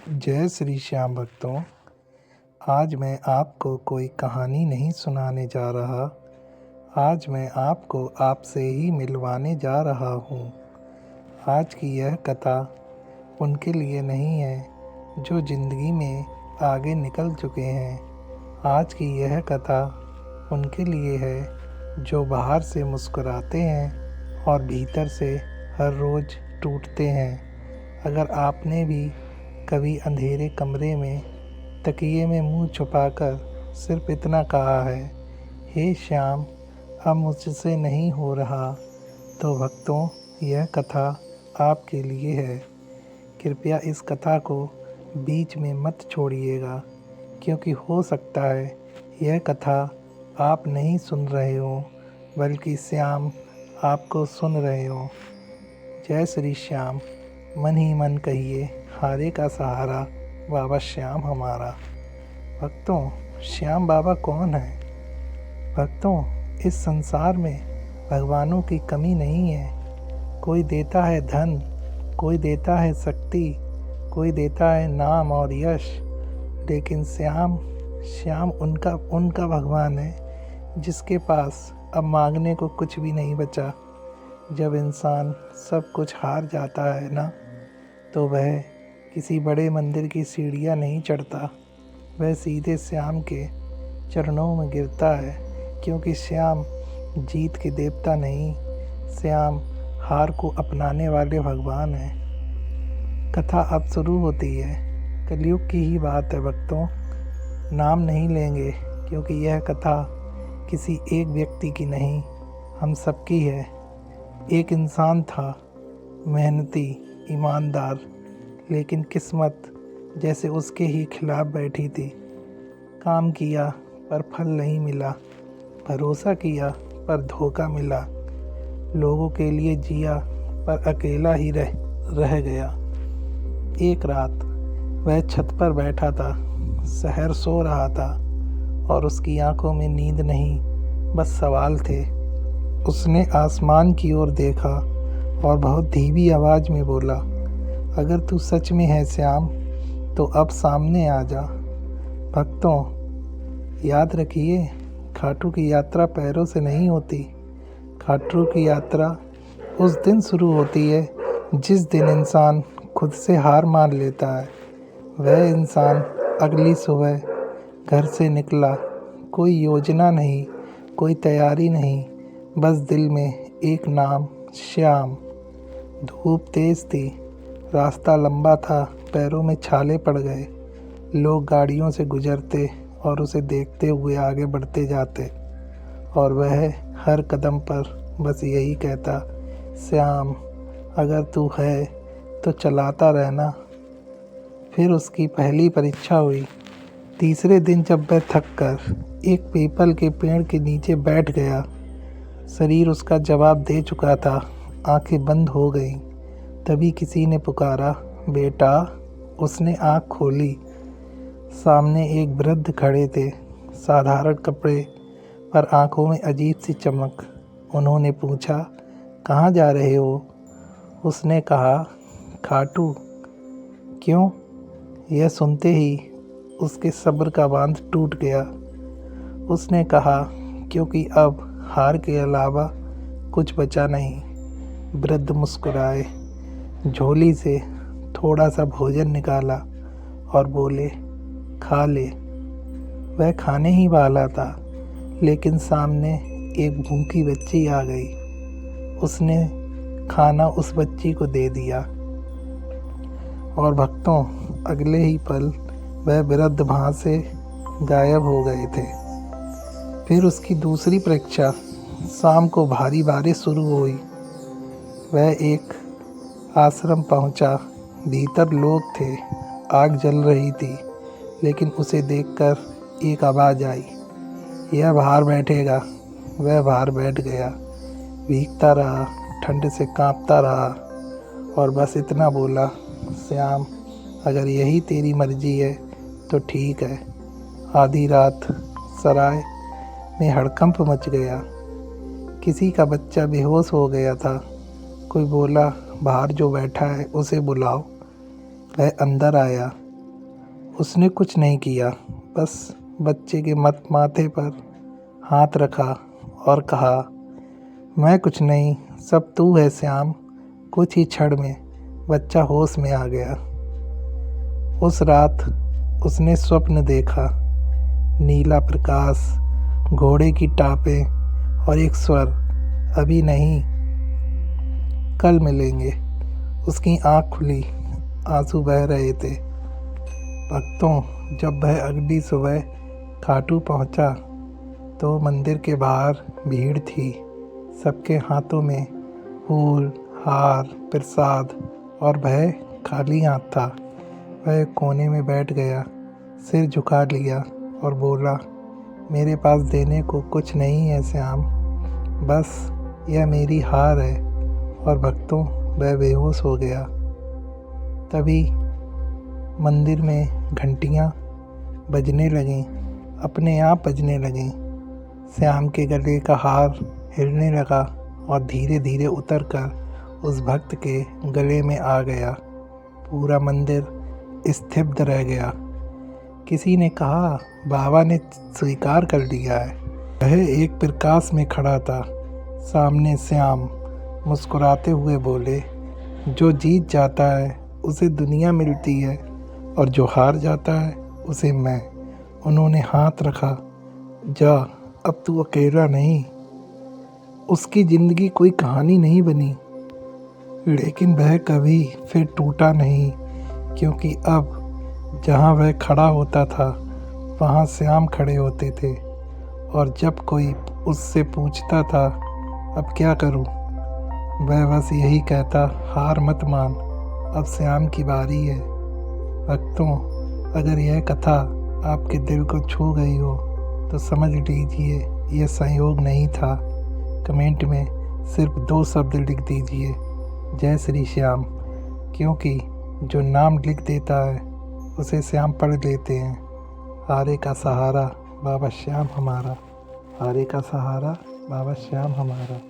जय श्री श्याम भक्तों। आज मैं आपको कोई कहानी नहीं सुनाने जा रहा। आज मैं आपको आपसे ही मिलवाने जा रहा हूँ। आज की यह कथा उनके लिए नहीं है जो ज़िंदगी में आगे निकल चुके हैं। आज की यह कथा उनके लिए है जो बाहर से मुस्कुराते हैं और भीतर से हर रोज़ टूटते हैं। अगर आपने भी कभी अंधेरे कमरे में तकिए में मुंह छुपाकर सिर्फ इतना कहा है, हे श्याम अब मुझसे नहीं हो रहा, तो भक्तों यह कथा आपके लिए है। कृपया इस कथा को बीच में मत छोड़िएगा, क्योंकि हो सकता है यह कथा आप नहीं सुन रहे हो बल्कि श्याम आपको सुन रहे हो। जय श्री श्याम। मन ही मन कहिए, हारे का सहारा बाबा श्याम हमारा। भक्तों, श्याम बाबा कौन है? भक्तों, इस संसार में भगवानों की कमी नहीं है। कोई देता है धन, कोई देता है शक्ति, कोई देता है नाम और यश, लेकिन श्याम उनका भगवान है जिसके पास अब मांगने को कुछ भी नहीं बचा। जब इंसान सब कुछ हार जाता है ना, तो वह किसी बड़े मंदिर की सीढ़ियाँ नहीं चढ़ता, वह सीधे श्याम के चरणों में गिरता है, क्योंकि श्याम जीत के देवता नहीं, श्याम हार को अपनाने वाले भगवान हैं। कथा अब शुरू होती है। कलयुग की ही बात है भक्तों। नाम नहीं लेंगे, क्योंकि यह कथा किसी एक व्यक्ति की नहीं, हम सबकी है। एक इंसान था, मेहनती, ईमानदार, लेकिन किस्मत जैसे उसके ही खिलाफ बैठी थी। काम किया पर फल नहीं मिला, भरोसा किया पर धोखा मिला, लोगों के लिए जिया पर अकेला ही रह गया। एक रात वह छत पर बैठा था, शहर सो रहा था और उसकी आंखों में नींद नहीं, बस सवाल थे। उसने आसमान की ओर देखा और बहुत धीमी आवाज़ में बोला, अगर तू सच में है श्याम, तो अब सामने आ जा। भक्तों, याद रखिए, खाटू की यात्रा पैरों से नहीं होती। खाटू की यात्रा उस दिन शुरू होती है जिस दिन इंसान खुद से हार मान लेता है। वह इंसान अगली सुबह घर से निकला, कोई योजना नहीं, कोई तैयारी नहीं, बस दिल में एक नाम, श्याम। धूप तेज थी, रास्ता लंबा था, पैरों में छाले पड़ गए। लोग गाड़ियों से गुजरते और उसे देखते हुए आगे बढ़ते जाते, और वह हर कदम पर बस यही कहता, श्याम अगर तू है तो चलाता रहना। फिर उसकी पहली परीक्षा हुई। तीसरे दिन जब वह थक कर एक पीपल के पेड़ के नीचे बैठ गया, शरीर उसका जवाब दे चुका था, आंखें बंद हो गईं। तभी किसी ने पुकारा, बेटा। उसने आंख खोली। सामने एक वृद्ध खड़े थे, साधारण कपड़े पर आंखों में अजीब सी चमक। उन्होंने पूछा, कहाँ जा रहे हो? उसने कहा, खाटू। क्यों? यह सुनते ही उसके सब्र का बांध टूट गया। उसने कहा, क्योंकि अब हार के अलावा कुछ बचा नहीं। वृद्ध मुस्कुराए, झोली से थोड़ा सा भोजन निकाला और बोले, खा ले। वह खाने ही वाला था, लेकिन सामने एक भूखी बच्ची आ गई। उसने खाना उस बच्ची को दे दिया और भक्तों, अगले ही पल वह वृद्ध वहाँ से गायब हो गए थे। फिर उसकी दूसरी परीक्षा। शाम को भारी बारिश शुरू हुई। वह एक आश्रम पहुंचा। भीतर लोग थे, आग जल रही थी, लेकिन उसे देखकर एक आवाज़ आई, यह बाहर बैठेगा। वह बाहर बैठ गया, भीगता रहा, ठंड से कांपता रहा और बस इतना बोला, श्याम अगर यही तेरी मर्जी है तो ठीक है। आधी रात सराय में हड़कंप मच गया। किसी का बच्चा बेहोश हो गया था। कोई बोला, बाहर जो बैठा है उसे बुलाओ। वह अंदर आया। उसने कुछ नहीं किया, बस बच्चे के माथे पर हाथ रखा और कहा, मैं कुछ नहीं, सब तू है श्याम। कुछ ही क्षण में बच्चा होश में आ गया। उस रात उसने स्वप्न देखा, नीला प्रकाश, घोड़े की टापें और एक स्वर, अभी नहीं, कल मिलेंगे। उसकी आँख खुली, आंसू बह रहे थे। भक्तों, जब वह अगली सुबह खाटू पहुंचा तो मंदिर के बाहर भीड़ थी। सबके हाथों में फूल, हार, प्रसाद और वह खाली हाथ था। वह कोने में बैठ गया, सिर झुका लिया और बोला, मेरे पास देने को कुछ नहीं है श्याम, बस यह मेरी हार है। और भक्तों, वह बेहोश हो गया। तभी मंदिर में घंटियाँ बजने लगीं, अपने आप बजने लगीं। श्याम के गले का हार हिलने लगा और धीरे धीरे उतरकर उस भक्त के गले में आ गया। पूरा मंदिर स्तब्ध रह गया। किसी ने कहा, बाबा ने स्वीकार कर लिया है। वह एक प्रकाश में खड़ा था। सामने श्याम मुस्कुराते हुए बोले, जो जीत जाता है उसे दुनिया मिलती है और जो हार जाता है उसे मैं। उन्होंने हाथ रखा, जा, अब तू अकेला नहीं। उसकी ज़िंदगी कोई कहानी नहीं बनी, लेकिन वह कभी फिर टूटा नहीं, क्योंकि अब जहाँ वह खड़ा होता था वहाँ श्याम खड़े होते थे। और जब कोई उससे पूछता था, अब क्या करूँ, वह बस यही कहता, हार मत मान, अब श्याम की बारी है। भक्तों, अगर यह कथा आपके दिल को छू गई हो तो समझ लीजिए यह संयोग नहीं था। कमेंट में सिर्फ 2 शब्द लिख दीजिए, जय श्री श्याम, क्योंकि जो नाम लिख देता है उसे श्याम पढ़ लेते हैं। हारे का सहारा बाबा श्याम हमारा, हारे का सहारा बाबा श्याम हमारा।